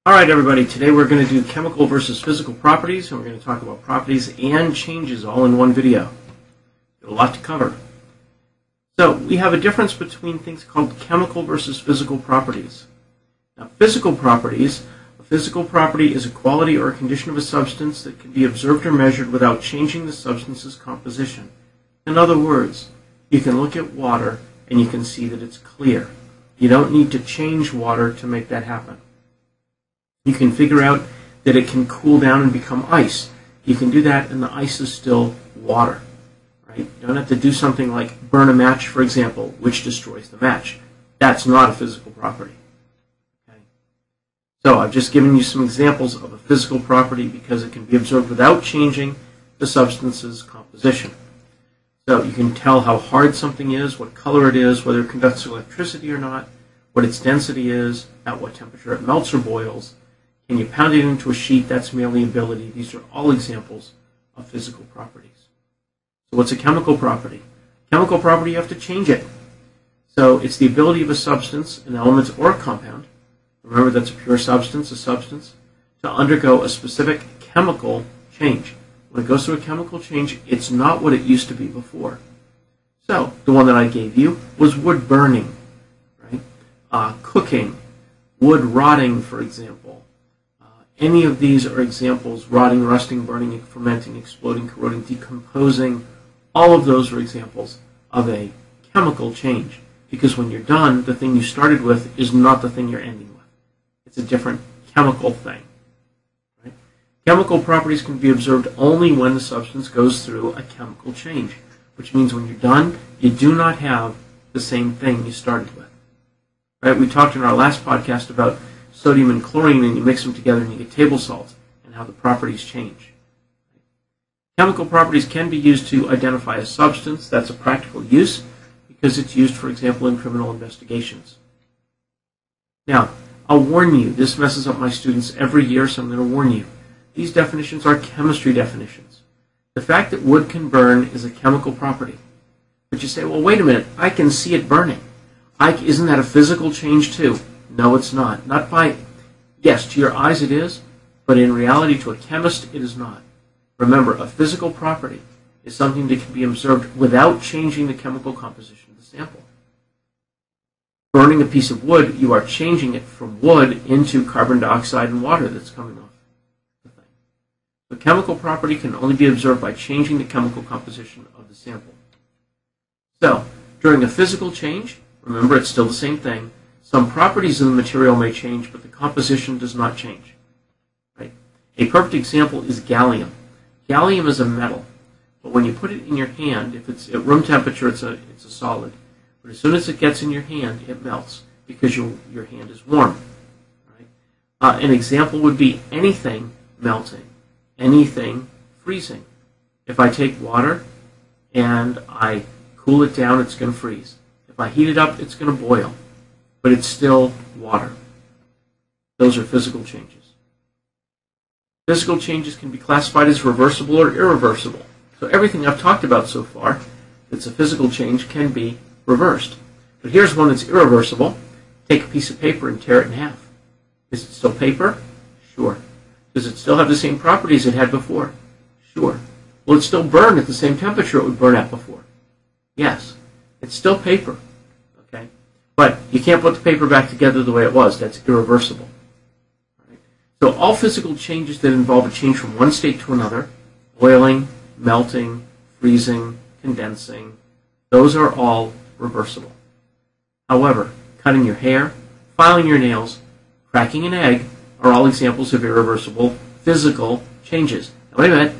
Alright everybody, today we're going to do chemical versus physical properties, and we're going to talk about properties and changes all in one video. Got a lot to cover. So we have a difference between things called chemical versus physical properties. Now physical properties, a physical property is a quality or a condition of a substance that can be observed or measured without changing the substance's composition. In other words, you can look at water and you can see that it's clear. You don't need to change water to make that happen. You can figure out that it can cool down and become ice. You can do that and the ice is still water. Right? You don't have to do something like burn a match, for example, which destroys the match. That's not a physical property. Okay? So I've just given you some examples of a physical property because it can be observed without changing the substance's composition. So you can tell how hard something is, what color it is, whether it conducts electricity or not, what its density is, at what temperature it melts or boils. Can you pound it into a sheet? That's malleability. These are all examples of physical properties. So what's a chemical property? Chemical property, you have to change it. So it's the ability of a substance, an element, or a compound, remember that's a pure substance, to undergo a specific chemical change. When it goes through a chemical change, it's not what it used to be before. So the one that I gave you was wood burning, right? Cooking, wood rotting, for example. Any of these are examples: rotting, rusting, burning, fermenting, exploding, corroding, decomposing. All of those are examples of a chemical change. Because when you're done, the thing you started with is not the thing you're ending with. It's a different chemical thing. Right? Chemical properties can be observed only when the substance goes through a chemical change, which means when you're done, you do not have the same thing you started with. Right? We talked in our last podcast about sodium and chlorine, and you mix them together and you get table salt, and how the properties change. Chemical properties can be used to identify a substance. That's a practical use because it's used, for example, in criminal investigations. Now, I'll warn you, this messes up my students every year, so I'm going to warn you. These definitions are chemistry definitions. The fact that wood can burn is a chemical property. But you say, well, wait a minute, I can see it burning. Isn't that a physical change too? No, it's not. Not by, yes, to your eyes it is, but in reality to a chemist it is not. Remember, a physical property is something that can be observed without changing the chemical composition of the sample. Burning a piece of wood, you are changing it from wood into carbon dioxide and water that's coming off the thing. The chemical property can only be observed by changing the chemical composition of the sample. So, during a physical change, remember it's still the same thing. Some properties of the material may change, but the composition does not change. Right? A perfect example is gallium. Gallium is a metal, but when you put it in your hand, if it's at room temperature, it's a solid. But as soon as it gets in your hand, it melts because your hand is warm. Right? An example would be anything melting, anything freezing. If I take water and I cool it down, it's going to freeze. If I heat it up, it's going to boil. But it's still water. Those are physical changes. Physical changes can be classified as reversible or irreversible. So everything I've talked about so far that's a physical change can be reversed. But here's one that's irreversible. Take a piece of paper and tear it in half. Is it still paper? Sure. Does it still have the same properties it had before? Sure. Will it still burn at the same temperature it would burn at before? Yes. It's still paper. Okay? But you can't put the paper back together the way it was. That's irreversible. Right? So all physical changes that involve a change from one state to another, boiling, melting, freezing, condensing, those are all reversible. However, cutting your hair, filing your nails, cracking an egg are all examples of irreversible physical changes. Now wait a minute.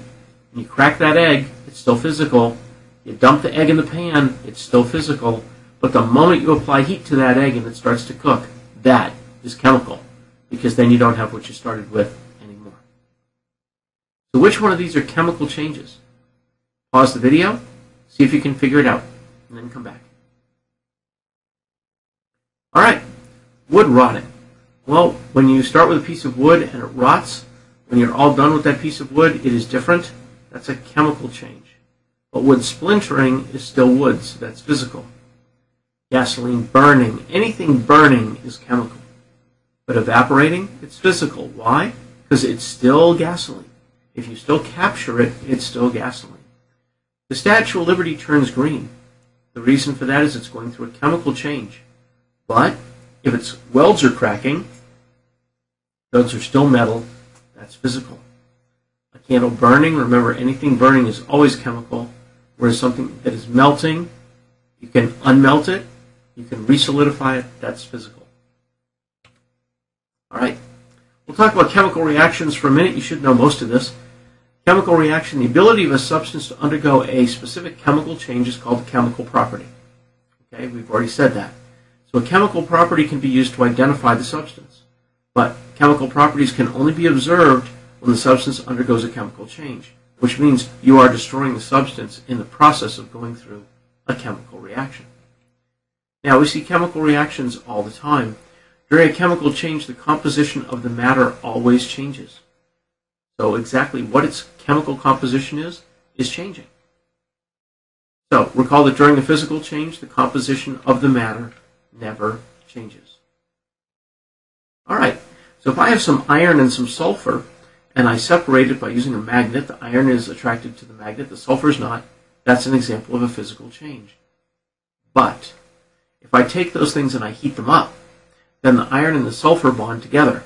When you crack that egg, it's still physical. You dump the egg in the pan, it's still physical. But the moment you apply heat to that egg and it starts to cook, that is chemical, because then you don't have what you started with anymore. So which one of these are chemical changes? Pause the video, see if you can figure it out, and then come back. All right, wood rotting. Well, when you start with a piece of wood and it rots, when you're all done with that piece of wood, it is different. That's a chemical change. But wood splintering is still wood, so that's physical. Gasoline burning, anything burning is chemical. But evaporating, it's physical. Why? Because it's still gasoline. If you still capture it, it's still gasoline. The Statue of Liberty turns green. The reason for that is it's going through a chemical change. But if its welds are cracking, those are still metal, that's physical. A candle burning, remember anything burning is always chemical, whereas something that is melting, you can unmelt it, you can resolidify it, that's physical. All right, we'll talk about chemical reactions for a minute. You should know most of this. Chemical reaction, the ability of a substance to undergo a specific chemical change is called a chemical property. Okay, we've already said that. So a chemical property can be used to identify the substance. But chemical properties can only be observed when the substance undergoes a chemical change, which means you are destroying the substance in the process of going through a chemical reaction. Now, we see chemical reactions all the time. During a chemical change, the composition of the matter always changes. So exactly what its chemical composition is changing. So recall that during a physical change, the composition of the matter never changes. All right, so if I have some iron and some sulfur, and I separate it by using a magnet, the iron is attracted to the magnet, the sulfur is not, that's an example of a physical change. But if I take those things and I heat them up, then the iron and the sulfur bond together.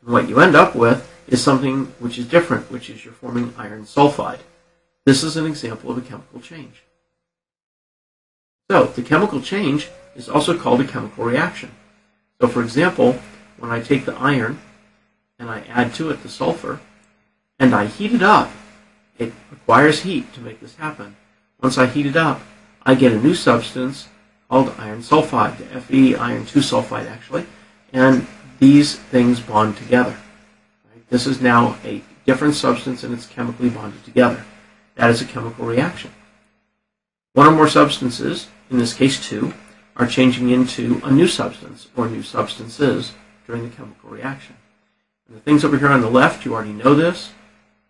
And what you end up with is something which is different, which is you're forming iron sulfide. This is an example of a chemical change. So the chemical change is also called a chemical reaction. So for example, when I take the iron and I add to it the sulfur and I heat it up, it requires heat to make this happen. Once I heat it up, I get a new substance called iron sulfide, the Fe iron 2 sulfide actually, and these things bond together. Right? This is now a different substance and it's chemically bonded together. That is a chemical reaction. One or more substances, in this case two, are changing into a new substance or new substances during the chemical reaction. And the things over here on the left, you already know this.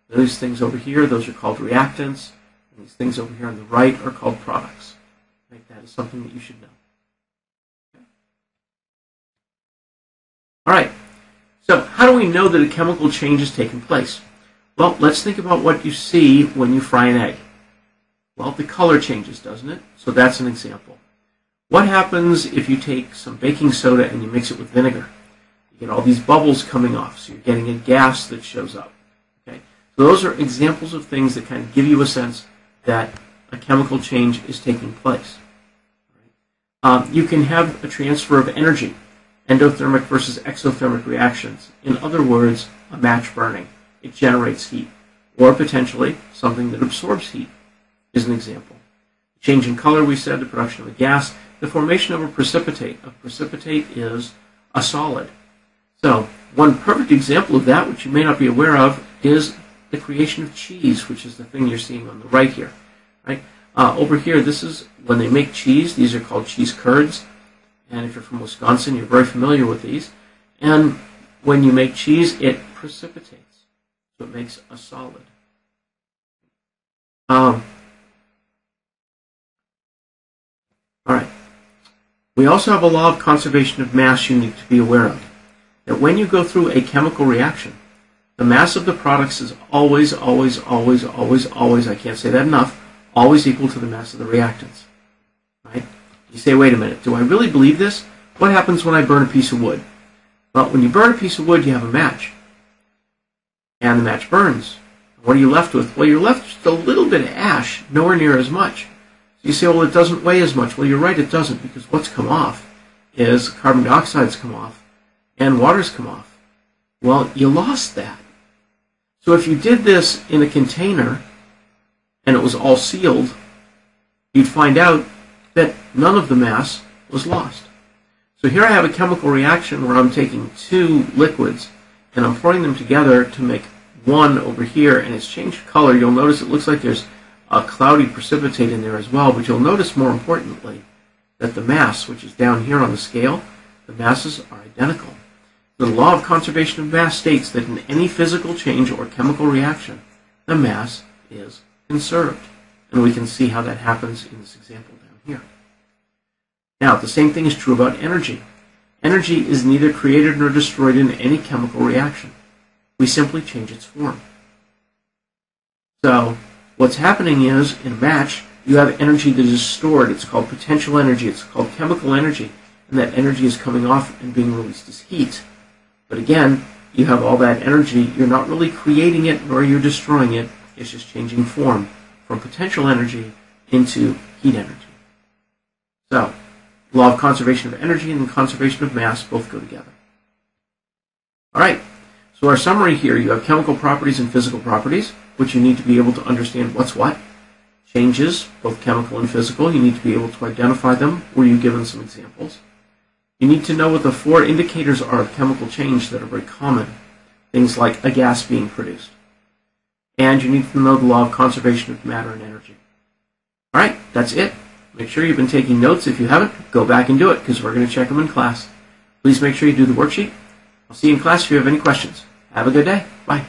Those things over here, those are called reactants. And these things over here on the right are called products. Right? That is something that you should know. Okay. All right. So how do we know that a chemical change has taken place? Well, let's think about what you see when you fry an egg. Well, the color changes, doesn't it? So that's an example. What happens if you take some baking soda and you mix it with vinegar? You get all these bubbles coming off, so you're getting a gas that shows up. Okay? So those are examples of things that kind of give you a sense that a chemical change is taking place. You can have a transfer of energy, endothermic versus exothermic reactions. In other words, a match burning. It generates heat. Or potentially something that absorbs heat is an example. Change in color, we said, the production of a gas. The formation of a precipitate. A precipitate is a solid. So one perfect example of that, which you may not be aware of, is the creation of cheese, which is the thing you're seeing on the right here. Right? Over here, this is when they make cheese. These are called cheese curds. And if you're from Wisconsin, you're very familiar with these. And when you make cheese, it precipitates. So it makes a solid. All right. We also have a law of conservation of mass you need to be aware of. That when you go through a chemical reaction, the mass of the products is always, I can't say that enough, always equal to the mass of the reactants. Right? You say, wait a minute, do I really believe this? What happens when I burn a piece of wood? Well, when you burn a piece of wood, you have a match. And the match burns. What are you left with? Well, you're left with a little bit of ash, nowhere near as much. So you say, well, it doesn't weigh as much. Well, you're right, it doesn't, because what's come off is carbon dioxide's come off and water's come off. Well, you lost that. So if you did this in a container and it was all sealed, you'd find out that none of the mass was lost. So here I have a chemical reaction where I'm taking two liquids and I'm pouring them together to make one over here, and it's changed color. You'll notice it looks like there's a cloudy precipitate in there as well, but you'll notice more importantly that the mass, which is down here on the scale, the masses are identical. The law of conservation of mass states that in any physical change or chemical reaction, the mass is conserved. And we can see how that happens in this example down here. Now, the same thing is true about energy. Energy is neither created nor destroyed in any chemical reaction. We simply change its form. So what's happening is, in a match, you have energy that is stored. It's called potential energy. It's called chemical energy. And that energy is coming off and being released as heat. But again, you have all that energy. You're not really creating it, nor you're destroying it. It's just changing form from potential energy into heat energy. So, law of conservation of energy and the conservation of mass both go together. All right, so our summary here, you have chemical properties and physical properties, which you need to be able to understand what's what. Changes, both chemical and physical, you need to be able to identify them. Were you given some examples? You need to know what the 4 indicators are of chemical change that are very common, things like a gas being produced. And you need to know the law of conservation of matter and energy. All right, that's it. Make sure you've been taking notes. If you haven't, go back and do it because we're going to check them in class. Please make sure you do the worksheet. I'll see you in class if you have any questions. Have a good day. Bye.